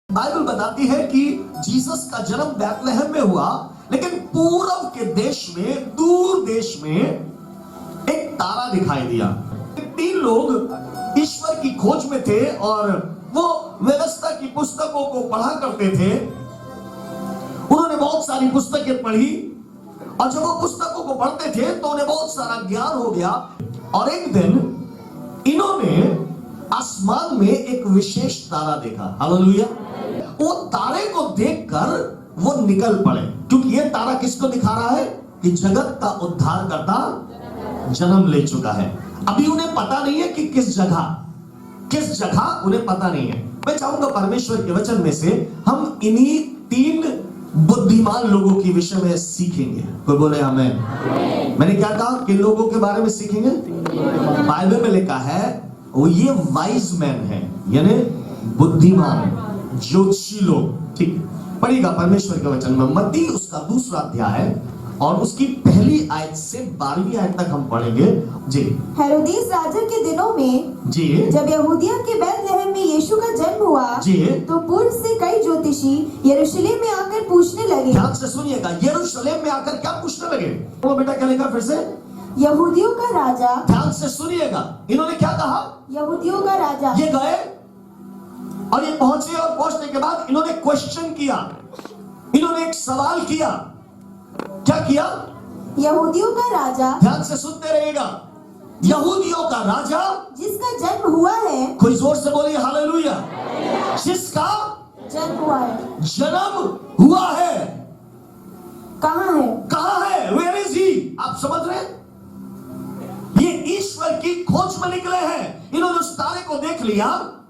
Bible बताती है कि जीसस का जन्म बैतलहम में हुआ, लेकिन पूर्व के देश में, दूर देश में एक तारा दिखाई दिया। 3 लोग ईश्वर की खोज में थे और वो व्यवस्था की पुस्तकों को पढ़ा करते थे। उन्होंने बहुत सारी पुस्तकें पढ़ी और जब वो पुस्तकों को पढ़ते थे तो उन्हें बहुत सारा ज्ञान हो गया। और एक दिन इन्होंने आसमान में एक विशेष तारा देखा। हालेलुया। वो तारे को देखकर वो निकल पड़े, क्योंकि ये तारा किसको दिखा रहा है कि जगत का उद्धार करता जन्म ले चुका है। अभी उन्हें पता नहीं है कि किस जगह उन्हें पता नहीं है। मैं चाहूंगा परमेश्वर के वचन में से हम इन्हीं 3 बुद्धिमान लोगों के विषय में सीखेंगे। कोई बोले आमीन। मैंने क्या कहा, किन लोगों के बारे में सीखेंगे? बाइबल में लिखा है वो ये वाइज मैन है, यानी बुद्धिमान, ज्योतिषी लोग। ठीक, पढ़िएगा परमेश्वर के वचन में मत्ती उसका 2 अध्याय और उसकी पहली आयत से 12वीं आयत तक हम पढ़ेंगे। जी। हेरोदेस राजा के दिनों में जी, जब यहूदिया के बैतलहम में यीशु का जन्म हुआ जी, तो पूर्व से कई ज्योतिषी यरूशलेम में आकर पूछने लगे। ध्यान से सुनिएगा, यरूशलेम में आकर क्या पूछने लगे? वो बेटा क्या लिखा फिर से? यहूदियों का राजा। ध्यान से सुनिएगा, इन्होंने क्या कहा? यहूदियों का राजा। ये गए और ये पहुंचे और पहुंचने के बाद इन्होंने क्वेश्चन किया, इन्होंने एक सवाल किया। क्या किया? यहूदियों का राजा। ध्यान से सुनते रहिएगा, यहूदियों का राजा जिसका जन्म हुआ है। कोई जोर से बोलिए हालेलुया। जिसका जन्म हुआ है। जन्म हुआ है। कहाँ है? कहाँ है? Where is he? आप समझ रहे हैं? ये ईश्वर की खोज में निकले हैं। इन्होंने उस तारे को देख लिया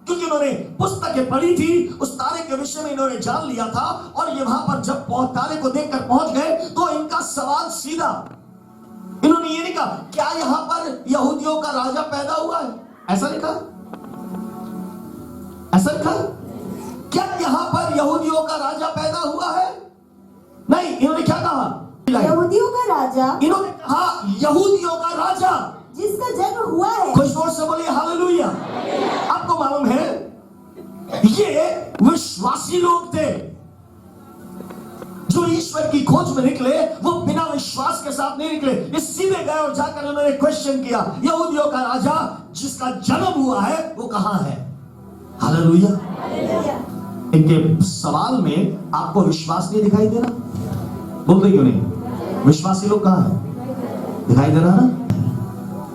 क्योंकि इन्होंने पुस्तकें पढ़ी थी, उस तारे के विषय में इन्होंने जान लिया था। और ये वहां पर जब तारे को देखकर पहुंच गए तो इनका सवाल सीधा, इन्होंने ये नहीं कहा क्या यहां पर यहूदियों का राजा पैदा हुआ है, ऐसा लिखा, ऐसा लिखा, क्या यहां पर यहूदियों का राजा पैदा हुआ है? नहीं, इन्होंने क्या कहा? यहूदियों का राजा। इन्होंने कहा यहूदियों का राजा जिसका जन्म हुआ है। कोई जोर से बोलिए हालेलुया। आपको मालूम है ये विश्वासी लोग थे जो ईश्वर की खोज में निकले। वो बिना विश्वास के साथ नहीं निकले, ये सीधे गए और जाकर उन्होंने क्वेश्चन किया, यहूदियों का राजा जिसका जन्म हुआ है वो कहां है? हालेलुया। इनके सवाल में आपको विश्वास नहीं दिखाई दे रहा? बोलते क्यों नहीं? विश्वासी लोग कहां है? दिखाई दे रहा ना?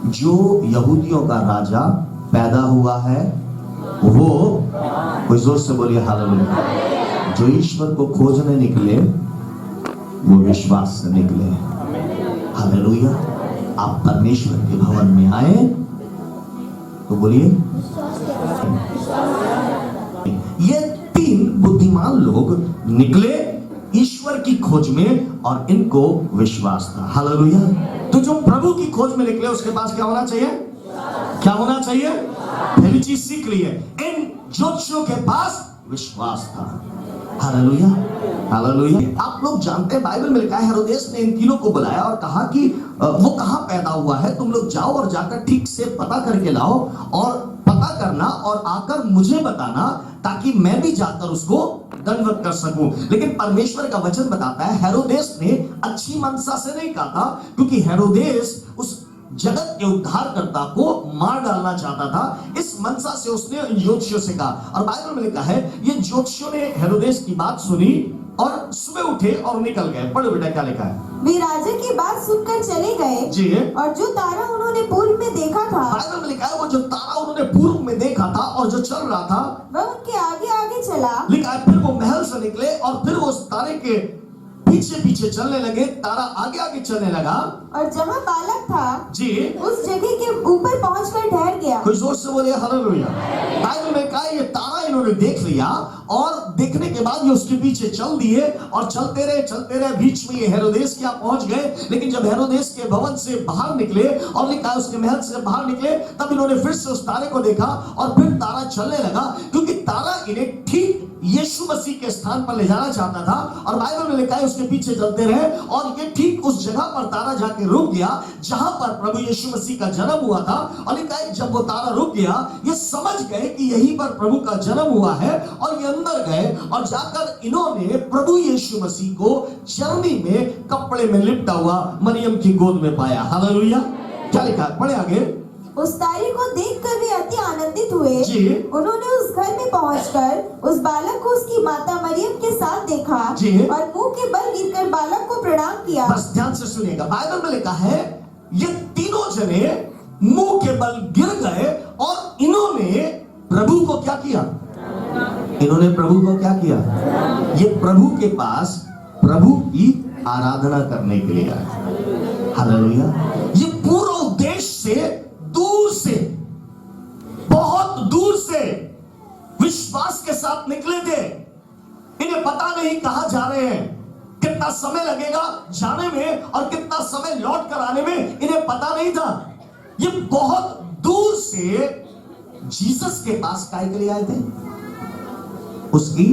जो यहूदियों का राजा पैदा हुआ है वो, कोई जोर से बोलिए हालेलुया। जो ईश्वर को खोजने निकले वो विश्वास से निकले। हालेलुया। आप परमेश्वर के भवन में आए तो बोलिए। ये 3 बुद्धिमान लोग निकले ईश्वर की खोज में और इनको विश्वास था। हालेलुया। तो जो प्रभु की खोज में निकले उसके पास क्या होना चाहिए? क्या होना चाहिए? पहली चीज सीख ली है, इन ज्योतिषियों के पास विश्वास था। Hallelujah, hallelujah. आप लोग जानते हैं बाइबल में लिखा है हेरोदेस ने इन तीनों को बुलाया और कहा कि वो कहां पैदा हुआ है, तुम लोग जाओ और जाकर ठीक से पता करके लाओ और पता करना और आकर मुझे बताना ताकि मैं भी जाकर उसको दंडवत कर सकूं। लेकिन परमेश्वर का वचन बताता है हेरोदेस ने अच्छी मनसा से नहीं कहा था, क्योंकि हेरोदेस उस जगत के उद्धारकर्ता को मार डालना चाहता था। इस मनसा से उसने ज्योतिषियों से कहा। और बाइबल में लिखा है ये ज्योतिषियों ने हेरोदेस की बात सुनी और सुबह उठे और निकल गए। पढ़ो बेटा क्या लिखा है? वे राजा की बात सुनकर चले गए। जी। और जो तारा उन्होंने पूर्व में देखा था। बाइबल में लिखा है वो जो तारा उन्होंने पूर्व में देखा था और जो चल रहा था वह उनके आगे आगे चला। लिखा है फिर वो महल से निकले और फिर वो उस तारे के पीछे पीछे चलने लगे। तारा आगे आगे चलने लगा और जहाँ बालक था जी उस जगह के ऊपर पहुंचकर ठहर गया। कोई जोर से बोले हालेलुया। बाइबल में कहा ये तारा इन्होंने देख लिया और देखने के बाद ये उसके पीछे चल दिए और चलते रहे। बीच में ये हेरोदेस क्या पहुंच गए। लेकिन जब हेरोदेस के भवन से बाहर निकले और लिखा उसके महल से बाहर निकले तब इन्होंने फिर से उस तारे को देखा और फिर तारा चलने लगा, क्योंकि तारा इन्हें ठीक यीशु मसीह के स्थान पर ले जाना चाहता था। और बाइबल में लिखा है उसके पीछे चलते रहे और ये ठीक उस जगह पर तारा जाके रुक गया जहां पर प्रभु यीशु मसीह का जन्म हुआ था। और लिखा है जब वो तारा रुक गया ये समझ गए कि यहीं पर प्रभु का जन्म हुआ है और ये अंदर गए और जाकर इन्होंने प्रभु यीशु मसीह को चरनी में कपड़े में लिपटा हुआ मरियम की गोद में पाया। हालेलुया। क्या लिखा है, पढ़े आगे। उस तारे को देखकर वे अति आनंदित हुए। जी। उन्होंने उस घर में पहुंचकर उस बालक को उसकी माता मरियम के साथ देखा जी। और मुंह के बल गिरकर बालक को प्रणाम किया। बस ध्यान से सुनिएगा, बाइबल में लिखा है ये तीनों जने मुंह के बल गिर गए और इन्होंने प्रभु को क्या किया? इन्होंने प्रभु को क्या किया? ये प्रभु के पास प्रभु की आराधना करने के लिए आए। हालेलुया। ये पूरा उद्देश्य से दूर से, बहुत दूर से विश्वास के साथ निकले थे। इन्हें पता नहीं कहां जा रहे हैं, कितना समय लगेगा जाने में और कितना समय लौट कर आने में, इन्हें पता नहीं था। ये बहुत दूर से जीसस के पास काय के लिए आए थे? उसकी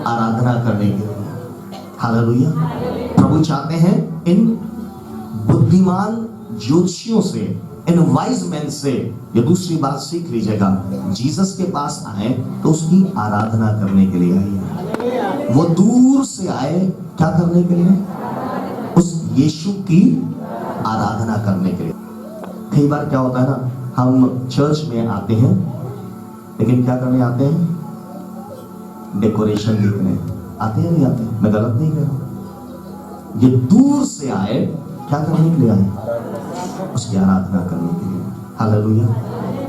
आराधना करने के लिए। हालेलुया। प्रभु चाहते हैं इन बुद्धिमान ज्योतिषियों से, इन वाइज मैन से ये दूसरी बात सीख लीजिएगा, जीसस के पास आए तो उसकी आराधना करने के लिए आए। वो दूर से आए क्या करने के लिए? उस यीशु की आराधना करने के लिए। कई बार क्या होता है ना, हम चर्च में आते हैं लेकिन क्या करने आते हैं? डेकोरेशन देखने आते हैं, नहीं आते? मैं गलत नहीं कह रहा हूं। ये दूर से आए क्या करने के लिए आए? उसकी आराधना करने के लिए। हालेलुया।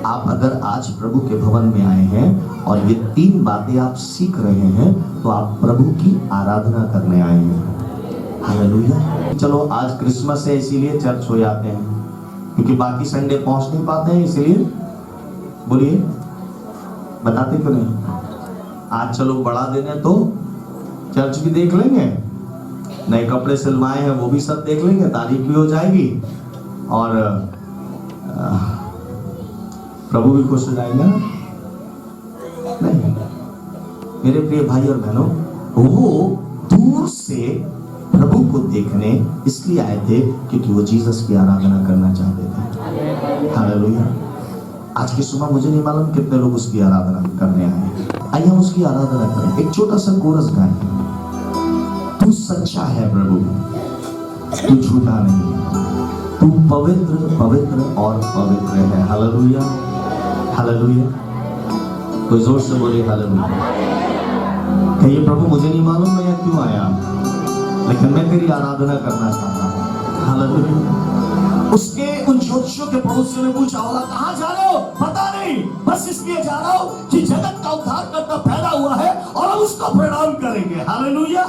आप अगर आज प्रभु के भवन में आए हैं और ये तीन बातें आप सीख रहे हैं तो आप प्रभु की आराधना करने आए हैं। हालेलुया। चलो आज क्रिसमस है इसीलिए चर्च हो जाते हैं, क्योंकि बाकी संडे पहुंच नहीं पाते हैं, इसलिए बोलिए, बताते क्यों नहीं? आज चलो बड़ा दिन है तो चर्च भी देख लेंगे, नए कपड़े सिलवाए हैं वो भी सब देख लेंगे, तारीफ भी हो जाएगी और प्रभु भी खुश हो जाएंगे। नहीं मेरे प्रिय भाई और बहनों, वो दूर से प्रभु को देखने इसलिए आए थे क्योंकि वो जीसस की आराधना करना चाहते थे। हालेलुया। आज की सुबह मुझे नहीं मालूम कितने लोग उसकी आराधना करने आए। आइए हम उसकी आराधना करें। एक छोटा सा कोरस गाएं। तू सच्चा है प्रभु, तू झूठा नहीं, तू पवित्र पवित्र और पवित्र है। हालेलुया। हालेलुया। कोई जोर से बोले हालेलुया। कहिए प्रभु मुझे नहीं मालूम मैं यहाँ क्यों आया, लेकिन मैं तेरी आराधना करना चाहता हूँ। हालेलुया। उसके उन ज्योतिषियों के पड़ोसियों ने पूछा होगा कहां जा रहे हो? पता नहीं, बस इसलिए जा रहा हूं कि जगत का उद्धार करता पैदा हुआ है और हम उसको प्रणाम करेंगे। हालेलुया।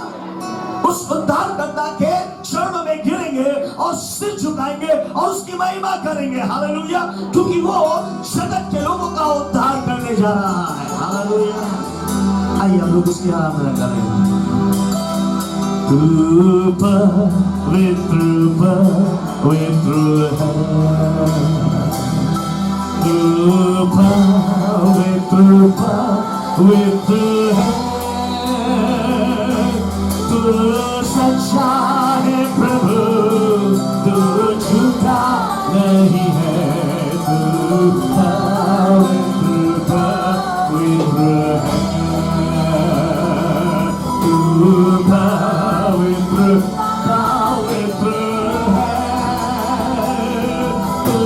उस उद्धारकर्ता के चरणों में गिरेंगे और सिर झुकाएंगे और उसकी महिमा करेंगे। हालेलुया। क्योंकि वो जगत के लोगों का उद्धार करने जा रहा है। हालेलुया। आइए हम लोग उसकी आराधना करें। तू पवित्र पवित्र है, तू पवित्र पवित्र है, तू सच्चा है प्रभु, तू झूठा नहीं है, तू पवित्र पवित्र है, तू पवित्र पवित्र है, तू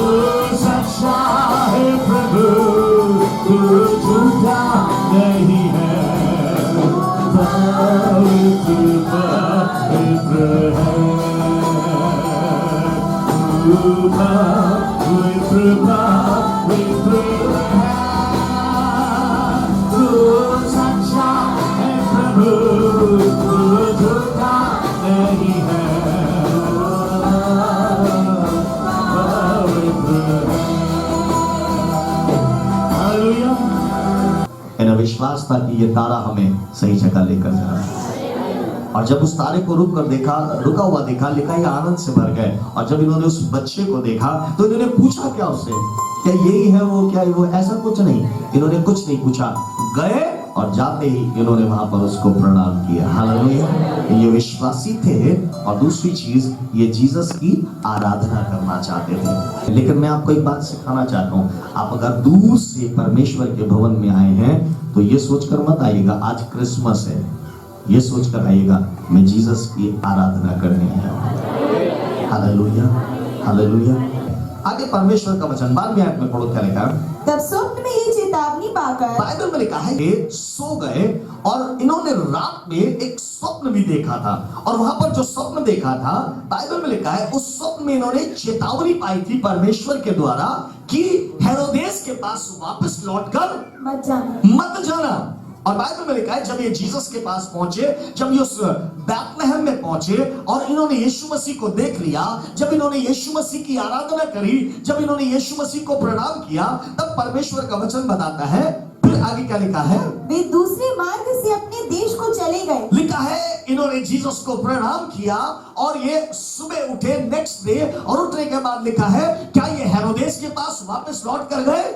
सच्चा है प्रभु, तू झूठा नहीं है, पवित्र पवित्र है, तू पवित्र पवित्र है, तू सच्चा है प्रभु, तू झूठा नहीं है, पवित्र है। हालेलुया। मेरा विश्वास था कि ये तारा हमें सही जगह लेकर जा रहा है। और जब उस तारे को रुका हुआ देखा, लिखा ये आनंद से भर गए। और जब इन्होंने उस बच्चे को देखा तो इन्होंने पूछा क्या उससे, क्या यही है वो, क्या वो? ऐसा कुछ नहीं, इन्होंने कुछ नहीं पूछा, गए और जाते ही इन्होंने वहां पर उसको प्रणाम किया। हालेलुया। ये विश्वासी थे और दूसरी चीज ये जीसस की आराधना करना चाहते थे। लेकिन मैं आपको एक बात सिखाना चाहता हूँ, आप अगर दूर से परमेश्वर के भवन में आए हैं तो ये सोचकर मत आइएगा आज क्रिसमस है, ये सोचकर आइएगा मैं जीसस की आराधना करने आया हूं। Hallelujah, hallelujah. आगे परमेश्वर का वचन 12वें आयत में पढ़ो, क्या लिखा है? तब स्वप्न में ये चेतावनी पाकर बाइबल में लिखा है ये सो गए और इन्होंने रात में एक स्वप्न भी देखा था, और वहां पर जो स्वप्न देखा था बाइबल में लिखा है उस स्वप्न में इन्होंने चेतावनी पाई थी परमेश्वर के द्वारा कि हेरोदेस के पास वापस लौटकर मत जाना। और बाइबल में लिखा है जब ये जीसस के पास पहुंचे, जब ये उस बैतलहम में पहुंचे और इन्होंने यीशु मसीह को देख लिया, जब इन्होंने यीशु मसीह की आराधना करी, जब इन्होंने यीशु मसीह को प्रणाम किया, तब परमेश्वर का वचन बताता है, फिर आगे क्या लिखा है? वे दूसरे मार्ग से अपने देश को चले गए। लिखा है इन्होंने जीसस को प्रणाम किया और ये सुबह उठे नेक्स्ट डे, और उठने के बाद लिखा है क्या ये हेरोदेस के पास वापस लौट कर गए?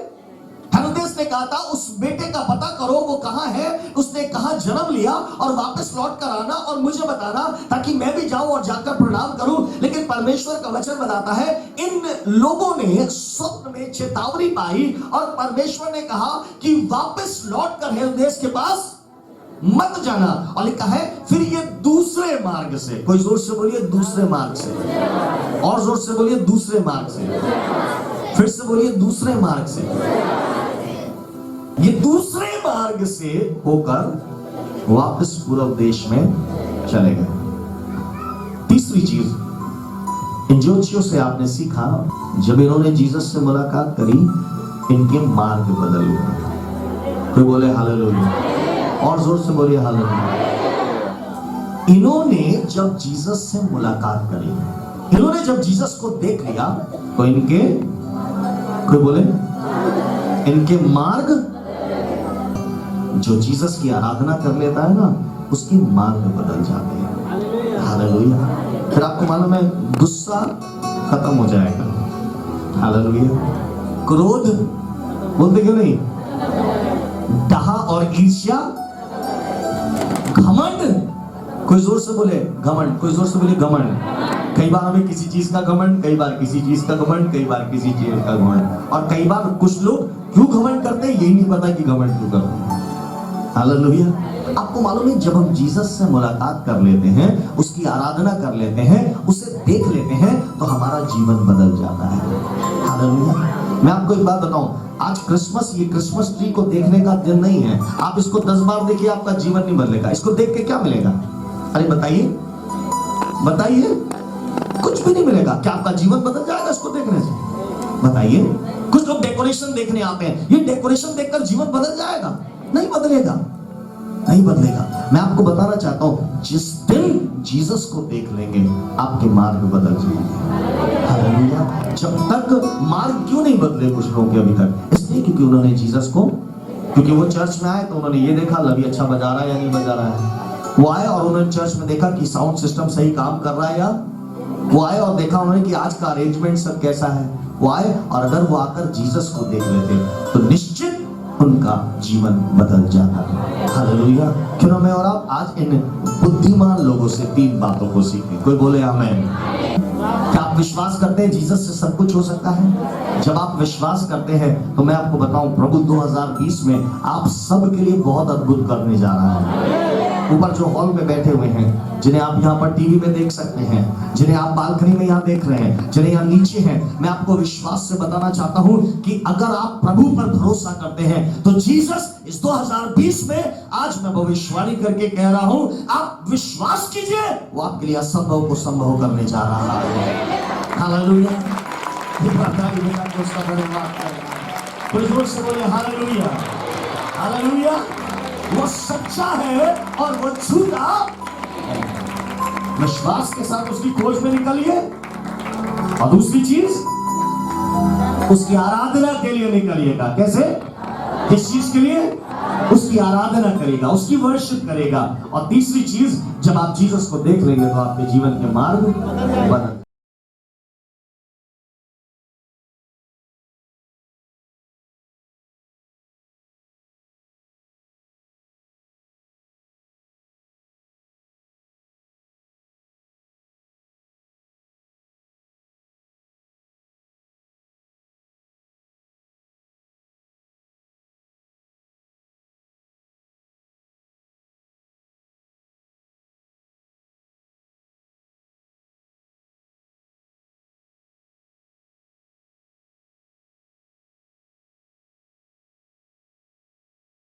हेरोदेस ने कहा था उस बेटे का पता करो वो कहां है, उसने कहां जन्म लिया, और वापस लौट कर आना और मुझे बताना ताकि मैं भी जाऊं और जाकर प्रणाम करूं। लेकिन परमेश्वर का वचन बताता है इन लोगों ने स्वप्न में चेतावनी पाई और परमेश्वर ने कहा कि वापस लौट कर हेरोदेस के पास मत जाना। और लिखा है फिर ये दूसरे मार्ग से, कोई जोर से बोलिए दूसरे मार्ग से, और जोर से बोलिए दूसरे मार्ग से, फिर से बोलिए दूसरे मार्ग से, ये दूसरे मार्ग से होकर वापस पूर्व देश में चले गए। तीसरी चीज इन ज्योतिषियों से आपने सीखा, जब इन्होंने जीसस से मुलाकात करी इनके मार्ग बदल गए। कोई बोले हालेलुया, और जोर से बोलिए हालेलुया। इन्होंने जब जीसस से मुलाकात करी, इन्होंने जब जीसस को देख लिया तो इनके, कोई बोले, इनके मार्ग, जो जीसस की आराधना कर लेता है ना उसकी मार्ग बदल जाते हैं। हालेलुया। फिर आपको मालूम है गुस्सा खत्म हो जाएगा। हालेलुया। क्रोध बोलते क्यों नहीं, डाहा और ईर्ष्या, घमंड, कोई जोर से बोले घमंड, कोई जोर से बोले घमंड। कई बार हमें किसी चीज का घमंड, कई बार किसी चीज का घमंड, कई बार किसी चीज का घमंड, और कई बार कुछ लोग क्यों घमंड करते हैं यही नहीं पता कि घमंड क्यों करते हैं। हालेलुया। आपको मालूम है जब हम जीसस से मुलाकात कर लेते हैं, उसकी आराधना कर लेते हैं, उसे देख लेते हैं तो हमारा जीवन बदल जाता है। हालेलुया। मैं आपको एक बात बताऊं, आज क्रिसमस, ये क्रिसमस ट्री को देखने का दिन नहीं है। आप इसको 10 बार देखिए आपका जीवन नहीं बदलेगा। इसको देख के क्या मिलेगा? अरे बताइए, बताइए, कुछ भी नहीं मिलेगा। क्या आपका जीवन बदल जाएगा इसको देखने से? बताइए। कुछ लोग डेकोरेशन देखने आते हैं, ये डेकोरेशन देखकर जीवन बदल जाएगा? नहीं बदलेगा, नहीं बदलेगा। मैं आपको बताना चाहता हूं जिस दिन जीसस को देख लेंगे आपके मार्ग बदल जाएंगे। हालेलुया। जब तक मार्ग क्यों नहीं बदले कुछ लोगों के अभी तक? इसलिए क्योंकि उन्होंने जीसस को, क्योंकि वो चर्च में आए तो उन्होंने ये देखा लवी अच्छा बजा रहा है या नहीं बजा रहा है। वो आए और उन्होंने चर्च में देखा कि साउंड सिस्टम सही काम कर रहा है, या वो आए और देखा उन्होंने कि आज का अरेंजमेंट सब कैसा है। वो आए और अगर वो आकर जीसस को देख लेते तो निश्चित उनका जीवन बदल जाता है। हालेलुया। क्यों ना मैं और आप आज इन बुद्धिमान लोगों से 3 बातों को सीखें। कोई बोले आमीन। क्या आप विश्वास करते हैं जीसस से सब कुछ हो सकता है? जब आप विश्वास करते हैं तो मैं आपको बताऊं प्रभु 2020 में आप सब के लिए बहुत अद्भुत करने जा रहा है। ऊपर जो हॉल में बैठे हुए हैं, जिन्हें आप यहाँ पर टीवी में देख सकते हैं, जिन्हें आप बालकनी में यहाँ देख रहे हैं, जिन्हें यहाँ नीचे हैं, मैं आपको विश्वास से बताना चाहता हूँ कि अगर आप प्रभु पर भरोसा करते हैं तो जीसस इस 2020 में, आज मैं भविष्यवाणी करके कह रहा हूँ, आप विश्वास कीजिए, वो आपके लिए असंभव को संभव करने जा रहा है। हालेलुया। कोई जोर से बोले हालेलुया, हालेलुया। वो सच्चा है और वो झूठा। विश्वास के साथ उसकी खोज में निकलिए, और दूसरी चीज उसकी आराधना के लिए निकलिएगा। कैसे? किस चीज के लिए? उसकी आराधना करेगा, उसकी वर्शिप करेगा। और तीसरी चीज, जब आप जीसस को देख लेंगे तो आपके जीवन के मार्ग बदल